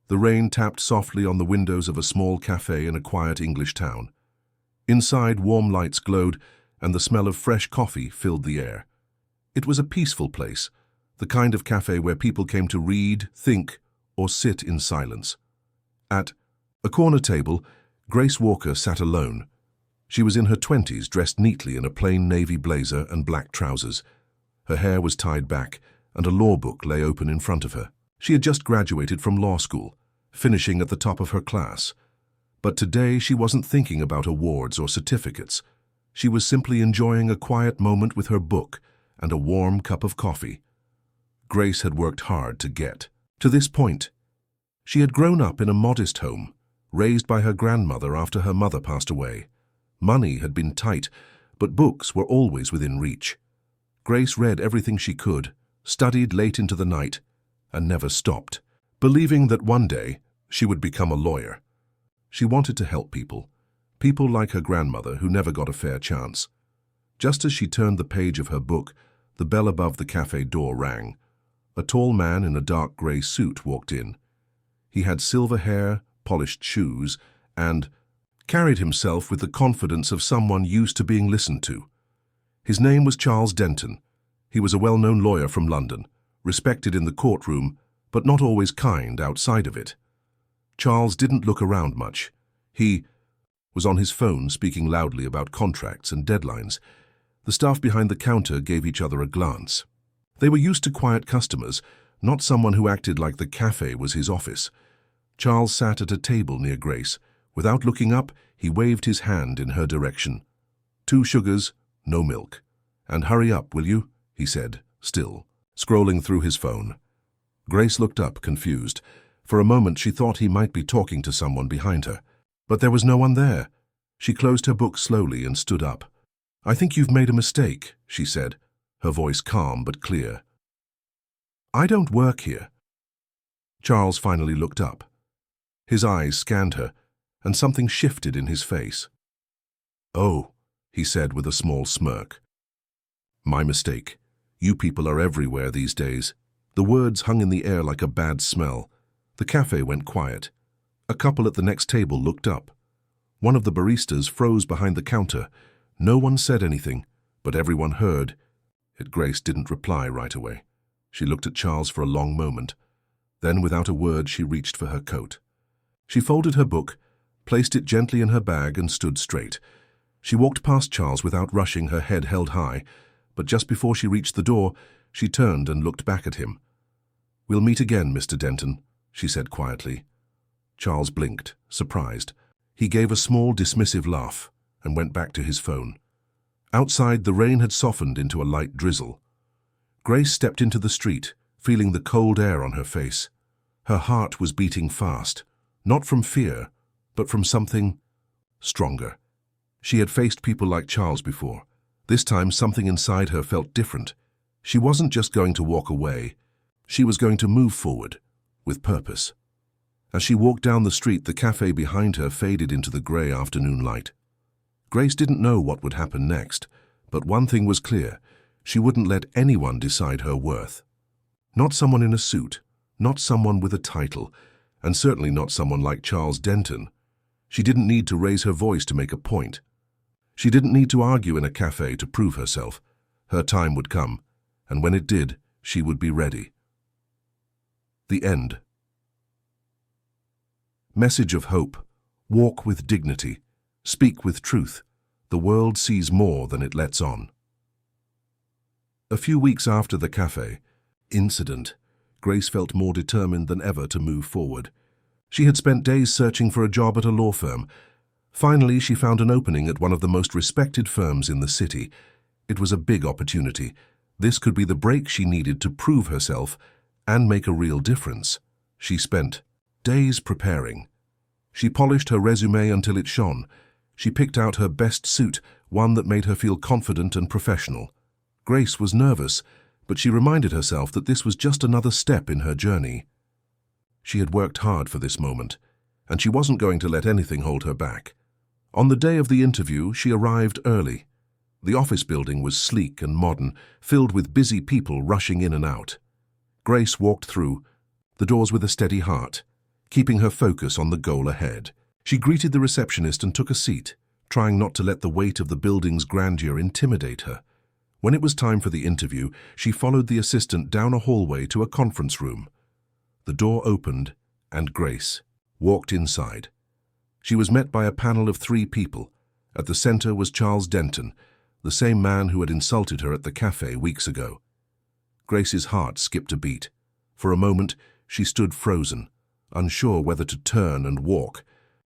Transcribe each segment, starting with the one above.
The rain tapped softly on the windows of a small cafe in a quiet English town. Inside, warm lights glowed, and the smell of fresh coffee filled the air. It was a peaceful place, the kind of cafe where people came to read, think, or sit in silence. At a corner table, Grace Walker sat alone. She was in her 20s, dressed neatly in a plain navy blazer and black trousers. Her hair was tied back, and a law book lay open in front of her. She had just graduated from law school, finishing at the top of her class. But today she wasn't thinking about awards or certificates. She was simply enjoying a quiet moment with her book and a warm cup of coffee. Grace had worked hard to get to this point. She had grown up in a modest home, raised by her grandmother after her mother passed away. Money had been tight, but books were always within reach. Grace read everything she could, studied late into the night, and never stopped, believing that one day she would become a lawyer. She wanted to help people like her grandmother who never got a fair chance. Just as she turned the page of her book, the bell above the cafe door rang. A tall man in a dark grey suit walked in. He had silver hair, polished shoes, and carried himself with the confidence of someone used to being listened to. His name was Charles Denton. He was a well-known lawyer from London, respected in the courtroom, but not always kind outside of it. Charles didn't look around much. He was on his phone speaking loudly about contracts and deadlines. The staff behind the counter gave each other a glance. They were used to quiet customers, not someone who acted like the cafe was his office. Charles sat at a table near Grace. Without looking up, he waved his hand in her direction. 2 sugars, no milk. And hurry up, will you? He said, still, scrolling through his phone. Grace looked up, confused. For a moment she thought he might be talking to someone behind her. But there was no one there. She closed her book slowly and stood up. "I think you've made a mistake," she said, her voice calm but clear. "I don't work here." Charles finally looked up. His eyes scanned her, and something shifted in his face. "Oh," he said with a small smirk. "My mistake. You people are everywhere these days." The words hung in the air like a bad smell. The cafe went quiet. A couple at the next table looked up. One of the baristas froze behind the counter. No one said anything, but everyone heard. Grace didn't reply right away. She looked at Charles for a long moment. Then, without a word, she reached for her coat. She folded her book, placed it gently in her bag, and stood straight. She walked past Charles without rushing, her head held high, but just before she reached the door, she turned and looked back at him. "We'll meet again, Mr. Denton," she said quietly. Charles blinked, surprised. He gave a small, dismissive laugh and went back to his phone. Outside, the rain had softened into a light drizzle. Grace stepped into the street, feeling the cold air on her face. Her heart was beating fast, not from fear, but from something stronger. She had faced people like Charles before. This time, something inside her felt different. She wasn't just going to walk away. She was going to move forward, with purpose. As she walked down the street, the cafe behind her faded into the grey afternoon light. Grace didn't know what would happen next, but one thing was clear. She wouldn't let anyone decide her worth. Not someone in a suit, not someone with a title, and certainly not someone like Charles Denton. She didn't need to raise her voice to make a point. She didn't need to argue in a cafe to prove herself. Her time would come, and when it did, she would be ready. The end. Message of hope. Walk with dignity. Speak with truth. The world sees more than it lets on. A few weeks after the cafe incident, Grace felt more determined than ever to move forward. She had spent days searching for a job at a law firm. Finally, she found an opening at one of the most respected firms in the city. It was a big opportunity. This could be the break she needed to prove herself and make a real difference. She spent days preparing. She polished her resume until it shone. She picked out her best suit, one that made her feel confident and professional. Grace was nervous, but she reminded herself that this was just another step in her journey. She had worked hard for this moment, and she wasn't going to let anything hold her back. On the day of the interview, she arrived early. The office building was sleek and modern, filled with busy people rushing in and out. Grace walked through, the doors with a steady heart. keeping her focus on the goal ahead. She greeted the receptionist and took a seat, trying not to let the weight of the building's grandeur intimidate her. When it was time for the interview, she followed the assistant down a hallway to a conference room. The door opened, and Grace walked inside. She was met by a panel of 3 people. At the center was Charles Denton, the same man who had insulted her at the cafe weeks ago. Grace's heart skipped a beat. For a moment, she stood frozen, unsure whether to turn and walk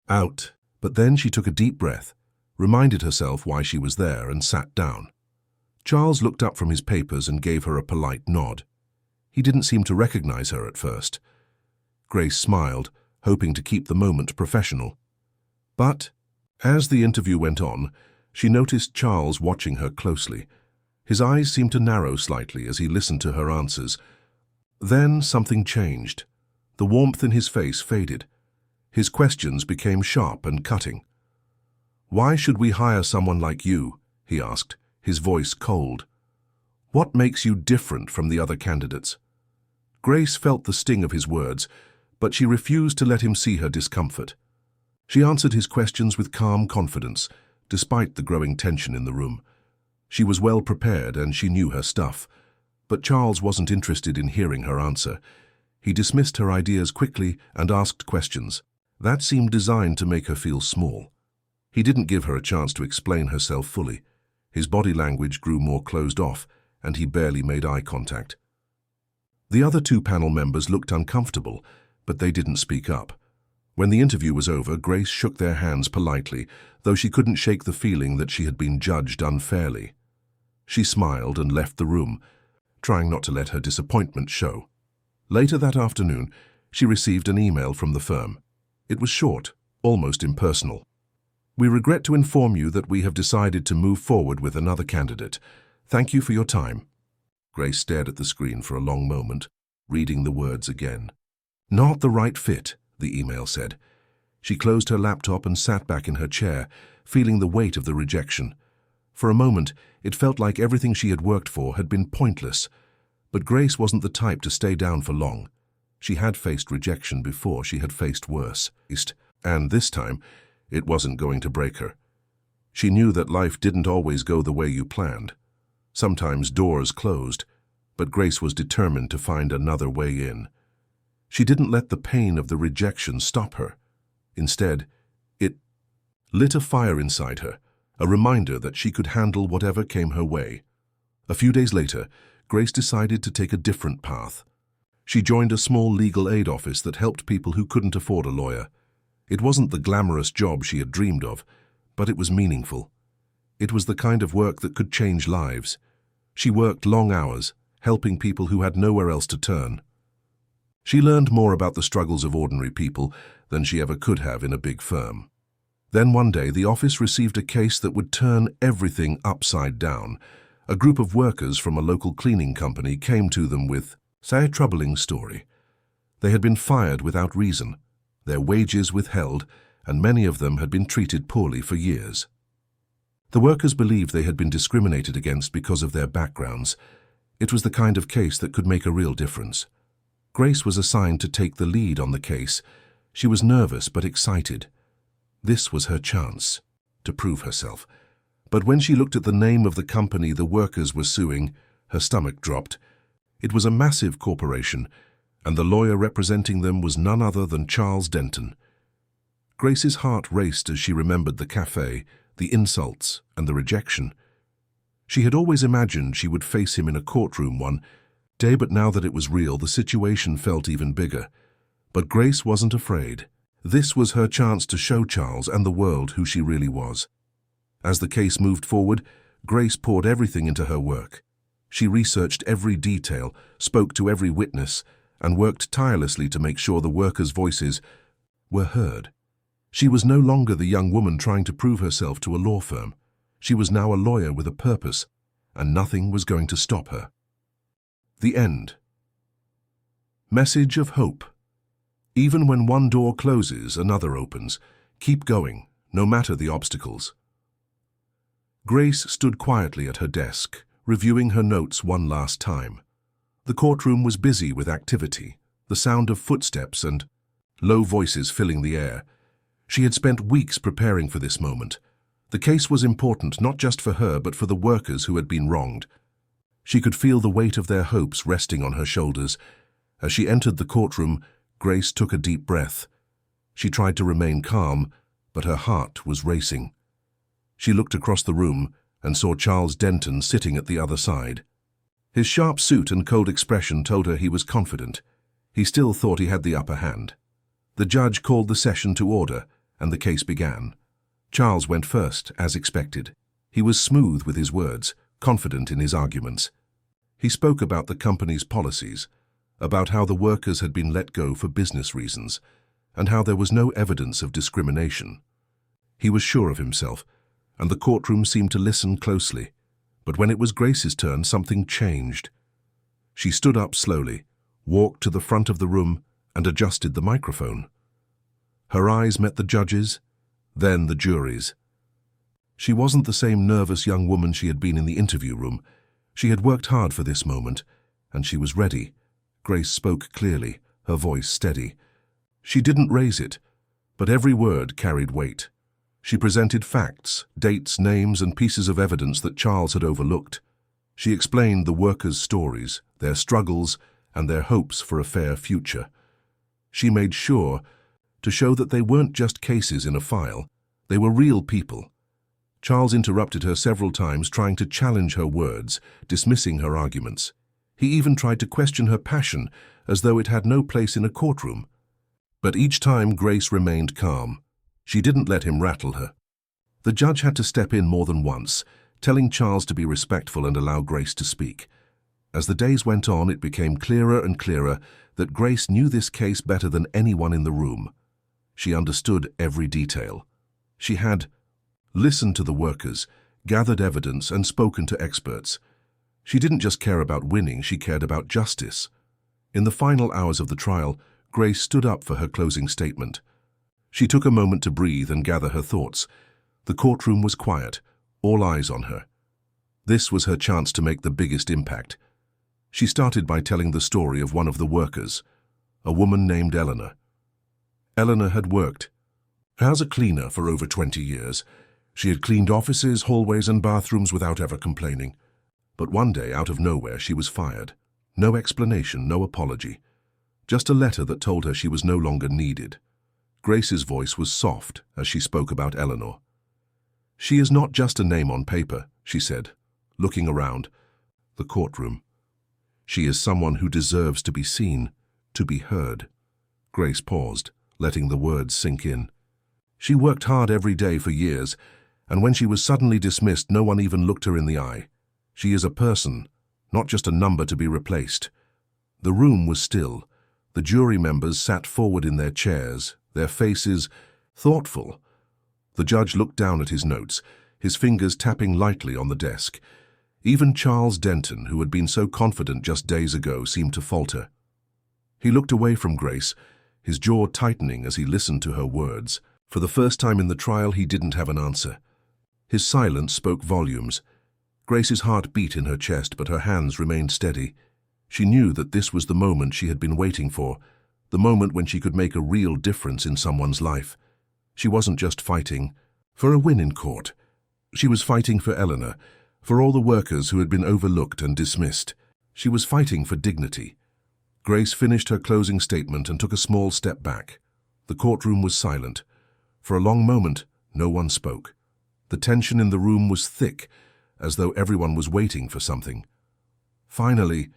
out. But then she took a deep breath, reminded herself why she was there, and sat down. Charles looked up from his papers and gave her a polite nod. He didn't seem to recognize her at first. Grace smiled, hoping to keep the moment professional. But, as the interview went on, she noticed Charles watching her closely. His eyes seemed to narrow slightly as he listened to her answers. Then something changed. The warmth in his face faded. His questions became sharp and cutting. "Why should we hire someone like you?" he asked, his voice cold. "What makes you different from the other candidates?" Grace felt the sting of his words, but she refused to let him see her discomfort. She answered his questions with calm confidence, despite the growing tension in the room. She was well prepared and she knew her stuff, but Charles wasn't interested in hearing her answer. He dismissed her ideas quickly and asked questions. That seemed designed to make her feel small. He didn't give her a chance to explain herself fully. His body language grew more closed off, and he barely made eye contact. The other 2 panel members looked uncomfortable, but they didn't speak up. When the interview was over, Grace shook their hands politely, though she couldn't shake the feeling that she had been judged unfairly. She smiled and left the room, trying not to let her disappointment show. Later that afternoon, she received an email from the firm. It was short, almost impersonal. "We regret to inform you that we have decided to move forward with another candidate. Thank you for your time." Grace stared at the screen for a long moment, reading the words again. "Not the right fit," the email said. She closed her laptop and sat back in her chair, feeling the weight of the rejection. For a moment, it felt like everything she had worked for had been pointless. But Grace wasn't the type to stay down for long. She had faced rejection before. She had faced worse. And this time, it wasn't going to break her. She knew that life didn't always go the way you planned. Sometimes doors closed, but Grace was determined to find another way in. She didn't let the pain of the rejection stop her. Instead, it lit a fire inside her, a reminder that she could handle whatever came her way. A few days later, Grace decided to take a different path. She joined a small legal aid office that helped people who couldn't afford a lawyer. It wasn't the glamorous job she had dreamed of, but it was meaningful. It was the kind of work that could change lives. She worked long hours, helping people who had nowhere else to turn. She learned more about the struggles of ordinary people than she ever could have in a big firm. Then one day, the office received a case that would turn everything upside down. A group of workers from a local cleaning company came to them with a troubling story. They had been fired without reason, their wages withheld, and many of them had been treated poorly for years. The workers believed they had been discriminated against because of their backgrounds. It was the kind of case that could make a real difference. Grace was assigned to take the lead on the case. She was nervous but excited. This was her chance to prove herself. But when she looked at the name of the company the workers were suing, her stomach dropped. It was a massive corporation, and the lawyer representing them was none other than Charles Denton. Grace's heart raced as she remembered the cafe, the insults, and the rejection. She had always imagined she would face him in a courtroom one day, but now that it was real, the situation felt even bigger. But Grace wasn't afraid. This was her chance to show Charles and the world who she really was. As the case moved forward, Grace poured everything into her work. She researched every detail, spoke to every witness, and worked tirelessly to make sure the workers' voices were heard. She was no longer the young woman trying to prove herself to a law firm. She was now a lawyer with a purpose, and nothing was going to stop her. The end. Message of hope. Even when one door closes, another opens. Keep going, no matter the obstacles. Grace stood quietly at her desk, reviewing her notes one last time. The courtroom was busy with activity, the sound of footsteps and low voices filling the air. She had spent weeks preparing for this moment. The case was important not just for her but for the workers who had been wronged. She could feel the weight of their hopes resting on her shoulders. As she entered the courtroom, Grace took a deep breath. She tried to remain calm, but her heart was racing. She looked across the room and saw Charles Denton sitting at the other side. His sharp suit and cold expression told her he was confident. He still thought he had the upper hand. The judge called the session to order, and the case began. Charles went first, as expected. He was smooth with his words, confident in his arguments. He spoke about the company's policies, about how the workers had been let go for business reasons, and how there was no evidence of discrimination. He was sure of himself, and the courtroom seemed to listen closely. But when it was Grace's turn, something changed. She stood up slowly, walked to the front of the room, and adjusted the microphone. Her eyes met the judge's, then the jury's. She wasn't the same nervous young woman she had been in the interview room. She had worked hard for this moment, and she was ready. Grace spoke clearly, her voice steady. She didn't raise it, but every word carried weight. She presented facts, dates, names, and pieces of evidence that Charles had overlooked. She explained the workers' stories, their struggles, and their hopes for a fair future. She made sure to show that they weren't just cases in a file, they were real people. Charles interrupted her several times, trying to challenge her words, dismissing her arguments. He even tried to question her passion, as though it had no place in a courtroom. But each time Grace remained calm. She didn't let him rattle her. The judge had to step in more than once, telling Charles to be respectful and allow Grace to speak. As the days went on, it became clearer and clearer that Grace knew this case better than anyone in the room. She understood every detail. She had listened to the workers, gathered evidence, and spoken to experts. She didn't just care about winning, she cared about justice. In the final hours of the trial, Grace stood up for her closing statement. She took a moment to breathe and gather her thoughts. The courtroom was quiet, all eyes on her. This was her chance to make the biggest impact. She started by telling the story of one of the workers, a woman named Eleanor. Eleanor had worked as a cleaner for over 20 years. She had cleaned offices, hallways, and bathrooms without ever complaining. But one day, out of nowhere, she was fired. No explanation, no apology. Just a letter that told her she was no longer needed. Grace's voice was soft as she spoke about Eleanor. "She is not just a name on paper," she said, looking around the courtroom. "She is someone who deserves to be seen, to be heard." Grace paused, letting the words sink in. She worked hard every day for years, and when she was suddenly dismissed, no one even looked her in the eye. She is a person, not just a number to be replaced. The room was still. The jury members sat forward in their chairs, their faces thoughtful. The judge looked down at his notes, his fingers tapping lightly on the desk. Even Charles Denton, who had been so confident just days ago, seemed to falter. He looked away from Grace, his jaw tightening as he listened to her words. For the first time in the trial, he didn't have an answer. His silence spoke volumes. Grace's heart beat in her chest, but her hands remained steady. She knew that this was the moment she had been waiting for, the moment when she could make a real difference in someone's life. She wasn't just fighting for a win in court. She was fighting for Eleanor, for all the workers who had been overlooked and dismissed. She was fighting for dignity. Grace finished her closing statement and took a small step back. The courtroom was silent. For a long moment, no one spoke. The tension in the room was thick, as though everyone was waiting for something. Finally,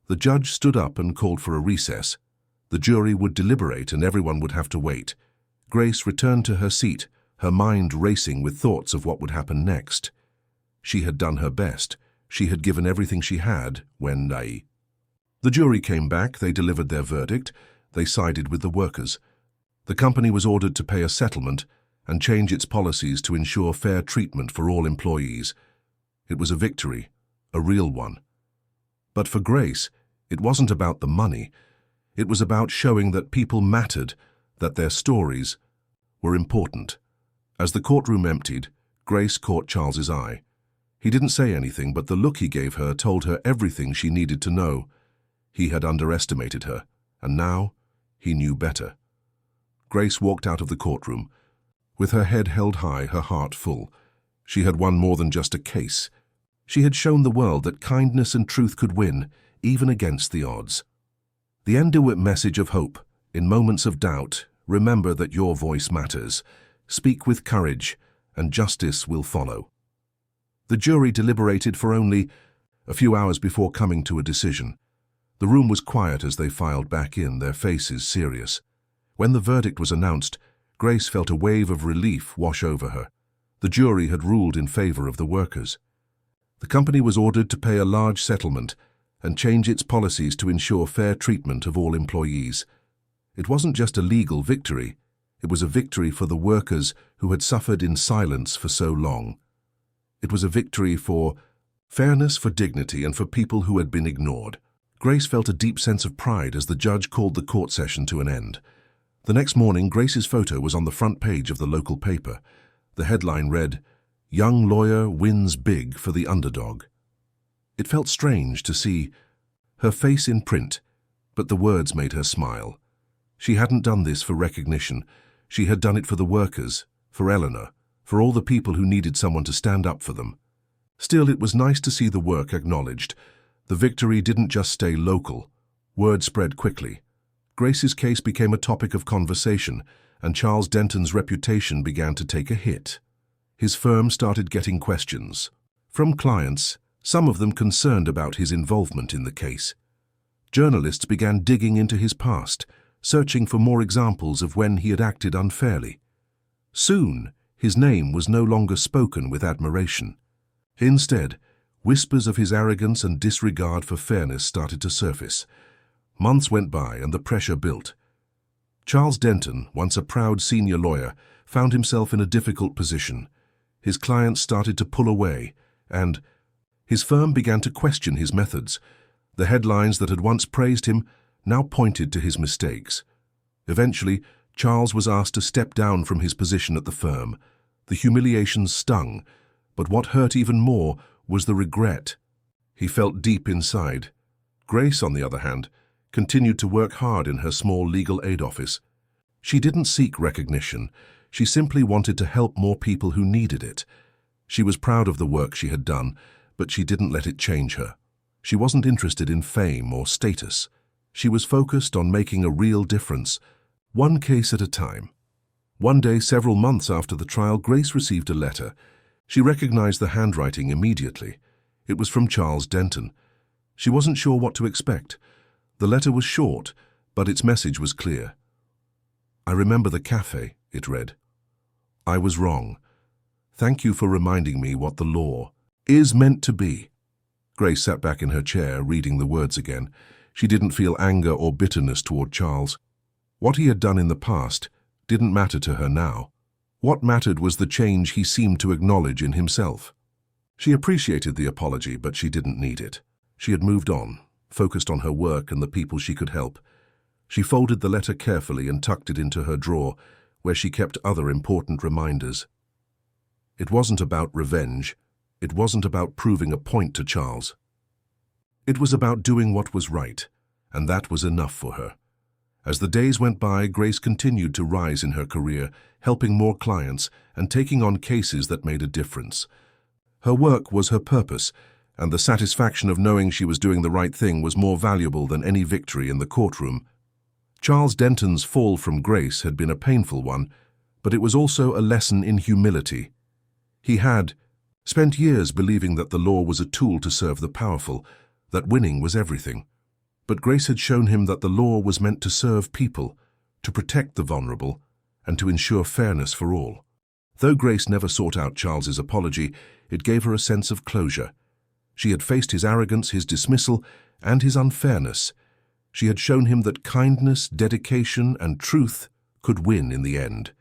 the judge stood up and called for a recess. The jury would deliberate and everyone would have to wait. Grace returned to her seat, her mind racing with thoughts of what would happen next. She had done her best. She had given everything she had when The jury came back, they delivered their verdict, they sided with the workers. The company was ordered to pay a settlement and change its policies to ensure fair treatment for all employees. It was a victory, a real one. But for Grace, it wasn't about the money. It was about showing that people mattered, that their stories were important. As the courtroom emptied, Grace caught Charles's eye. He didn't say anything, but the look he gave her told her everything she needed to know. He had underestimated her, and now he knew better. Grace walked out of the courtroom. With her head held high, her heart full. She had won more than just a case. She had shown the world that kindness and truth could win, even against the odds. The Nduit message of hope. In moments of doubt, remember that your voice matters. Speak with courage, and justice will follow. The jury deliberated for only a few hours before coming to a decision. The room was quiet as they filed back in, their faces serious. When the verdict was announced, Grace felt a wave of relief wash over her. The jury had ruled in favor of the workers. The company was ordered to pay a large settlement and change its policies to ensure fair treatment of all employees. It wasn't just a legal victory, it was a victory for the workers who had suffered in silence for so long. It was a victory for fairness, for dignity, and for people who had been ignored. Grace felt a deep sense of pride as the judge called the court session to an end. The next morning, Grace's photo was on the front page of the local paper. The headline read, "Young Lawyer Wins Big for the Underdog." It felt strange to see her face in print, but the words made her smile. She hadn't done this for recognition. She had done it for the workers, for Eleanor, for all the people who needed someone to stand up for them. Still, it was nice to see the work acknowledged. The victory didn't just stay local. Word spread quickly. Grace's case became a topic of conversation, and Charles Denton's reputation began to take a hit. His firm started getting questions from clients, some of them concerned about his involvement in the case. Journalists began digging into his past, searching for more examples of when he had acted unfairly. Soon, his name was no longer spoken with admiration. Instead, whispers of his arrogance and disregard for fairness started to surface. Months went by and the pressure built. Charles Denton, once a proud senior lawyer, found himself in a difficult position. His clients started to pull away, and his firm began to question his methods. The headlines that had once praised him now pointed to his mistakes. Eventually, Charles was asked to step down from his position at the firm. The humiliation stung, but what hurt even more was the regret he felt deep inside. Grace, on the other hand, continued to work hard in her small legal aid office. She didn't seek recognition. She simply wanted to help more people who needed it. She was proud of the work she had done, but she didn't let it change her. She wasn't interested in fame or status. She was focused on making a real difference, one case at a time. One day, several months after the trial, Grace received a letter. She recognized the handwriting immediately. It was from Charles Denton. She wasn't sure what to expect. The letter was short, but its message was clear. "I remember the cafe," it read. "I was wrong. Thank you for reminding me what the law is meant to be." Grace sat back in her chair, reading the words again. She didn't feel anger or bitterness toward Charles. What he had done in the past didn't matter to her now. What mattered was the change he seemed to acknowledge in himself. She appreciated the apology, but she didn't need it. She had moved on, focused on her work and the people she could help. She folded the letter carefully and tucked it into her drawer, where she kept other important reminders. It wasn't about revenge. It wasn't about proving a point to Charles. It was about doing what was right, and that was enough for her. As the days went by, Grace continued to rise in her career, helping more clients and taking on cases that made a difference. Her work was her purpose, and the satisfaction of knowing she was doing the right thing was more valuable than any victory in the courtroom. Charles Denton's fall from grace had been a painful one, but it was also a lesson in humility. He had spent years believing that the law was a tool to serve the powerful, that winning was everything. But Grace had shown him that the law was meant to serve people, to protect the vulnerable, and to ensure fairness for all. Though Grace never sought out Charles's apology, it gave her a sense of closure. She had faced his arrogance, his dismissal, and his unfairness. She had shown him that kindness, dedication, and truth could win in the end.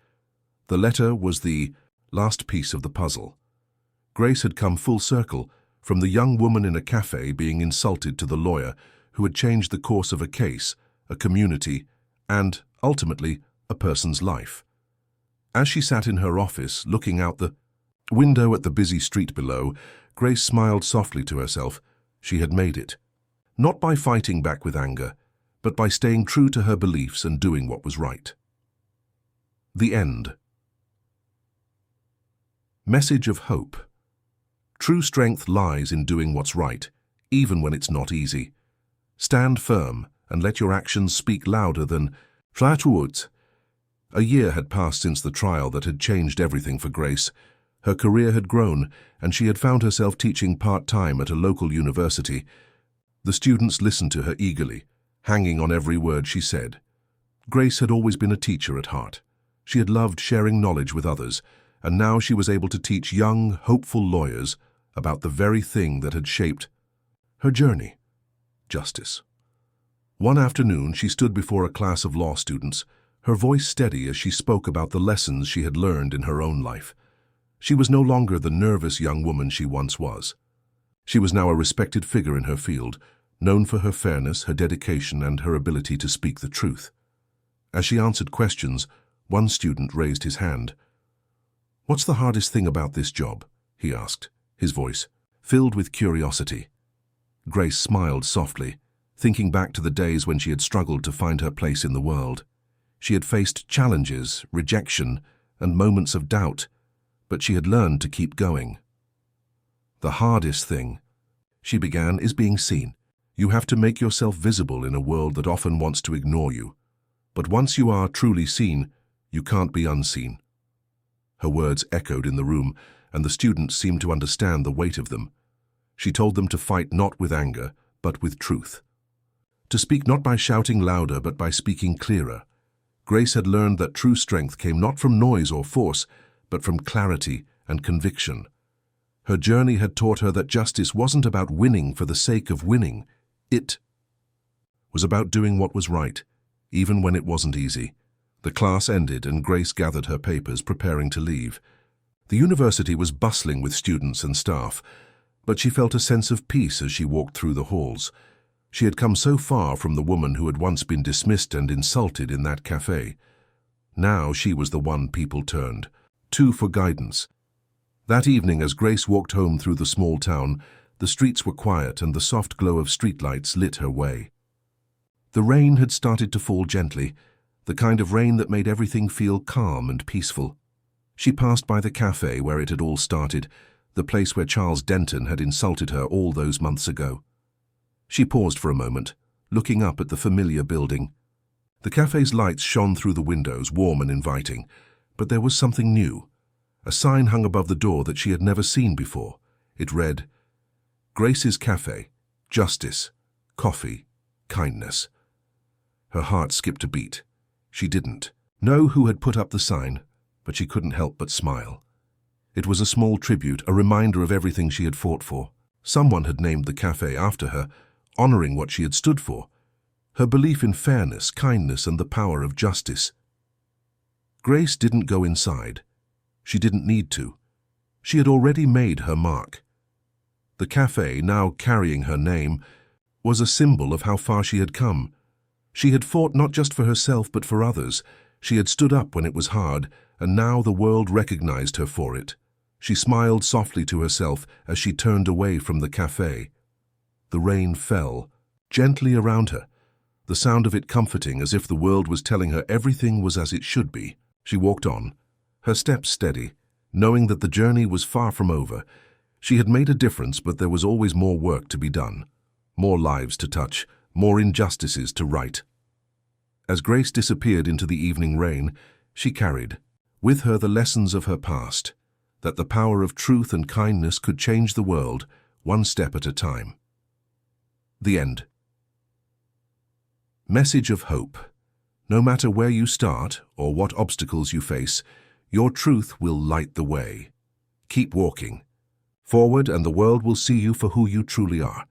The letter was the last piece of the puzzle. Grace had come full circle, from the young woman in a cafe being insulted to the lawyer who had changed the course of a case, a community, and, ultimately, a person's life. As she sat in her office, looking out the window at the busy street below, Grace smiled softly to herself. She had made it. Not by fighting back with anger, but by staying true to her beliefs and doing what was right. The end. Message of hope. True strength lies in doing what's right, even when it's not easy. Stand firm and let your actions speak louder than flatwords. A year had passed since the trial that had changed everything for Grace. Her career had grown, and she had found herself teaching part-time at a local university. The students listened to her eagerly, hanging on every word she said. Grace had always been a teacher at heart. She had loved sharing knowledge with others, and now she was able to teach young, hopeful lawyers about the very thing that had shaped her journey: justice. One afternoon, she stood before a class of law students, her voice steady as she spoke about the lessons she had learned in her own life. She was no longer the nervous young woman she once was. She was now a respected figure in her field, known for her fairness, her dedication, and her ability to speak the truth. As she answered questions, one student raised his hand. "What's the hardest thing about this job?" he asked, his voice filled with curiosity. Grace smiled softly, thinking back to the days when she had struggled to find her place in the world. She had faced challenges, rejection, and moments of doubt, but she had learned to keep going. "The hardest thing," she began, "is being seen. You have to make yourself visible in a world that often wants to ignore you. But once you are truly seen, you can't be unseen." Her words echoed in the room, and the students seemed to understand the weight of them. She told them to fight not with anger, but with truth. To speak not by shouting louder, but by speaking clearer. Grace had learned that true strength came not from noise or force, but from clarity and conviction. Her journey had taught her that justice wasn't about winning for the sake of winning. It was about doing what was right, even when it wasn't easy. The class ended and Grace gathered her papers, preparing to leave. The university was bustling with students and staff, but she felt a sense of peace as she walked through the halls. She had come so far from the woman who had once been dismissed and insulted in that cafe. Now she was the one people turned to for guidance. That evening, as Grace walked home through the small town, the streets were quiet and the soft glow of streetlights lit her way. The rain had started to fall gently, the kind of rain that made everything feel calm and peaceful. She passed by the cafe where it had all started, the place where Charles Denton had insulted her all those months ago. She paused for a moment, looking up at the familiar building. The cafe's lights shone through the windows, warm and inviting, but there was something new. A sign hung above the door that she had never seen before. It read, "Grace's Cafe, Justice, Coffee, Kindness." Her heart skipped a beat. She didn't know who had put up the sign, but she couldn't help but smile. It was a small tribute, a reminder of everything she had fought for. Someone had named the cafe after her, honoring what she had stood for, her belief in fairness, kindness, and the power of justice. Grace didn't go inside. She didn't need to. She had already made her mark. The cafe, now carrying her name, was a symbol of how far she had come. She had fought not just for herself but for others. She had stood up when it was hard, and now the world recognized her for it. She smiled softly to herself as she turned away from the cafe. The rain fell gently around her, the sound of it comforting, as if the world was telling her everything was as it should be. She walked on, her steps steady, knowing that the journey was far from over. She had made a difference, but there was always more work to be done, more lives to touch, more injustices to right. As Grace disappeared into the evening rain, she carried with her the lessons of her past, that the power of truth and kindness could change the world, one step at a time. The end. Message of hope. No matter where you start or what obstacles you face, your truth will light the way. Keep walking forward, and the world will see you for who you truly are.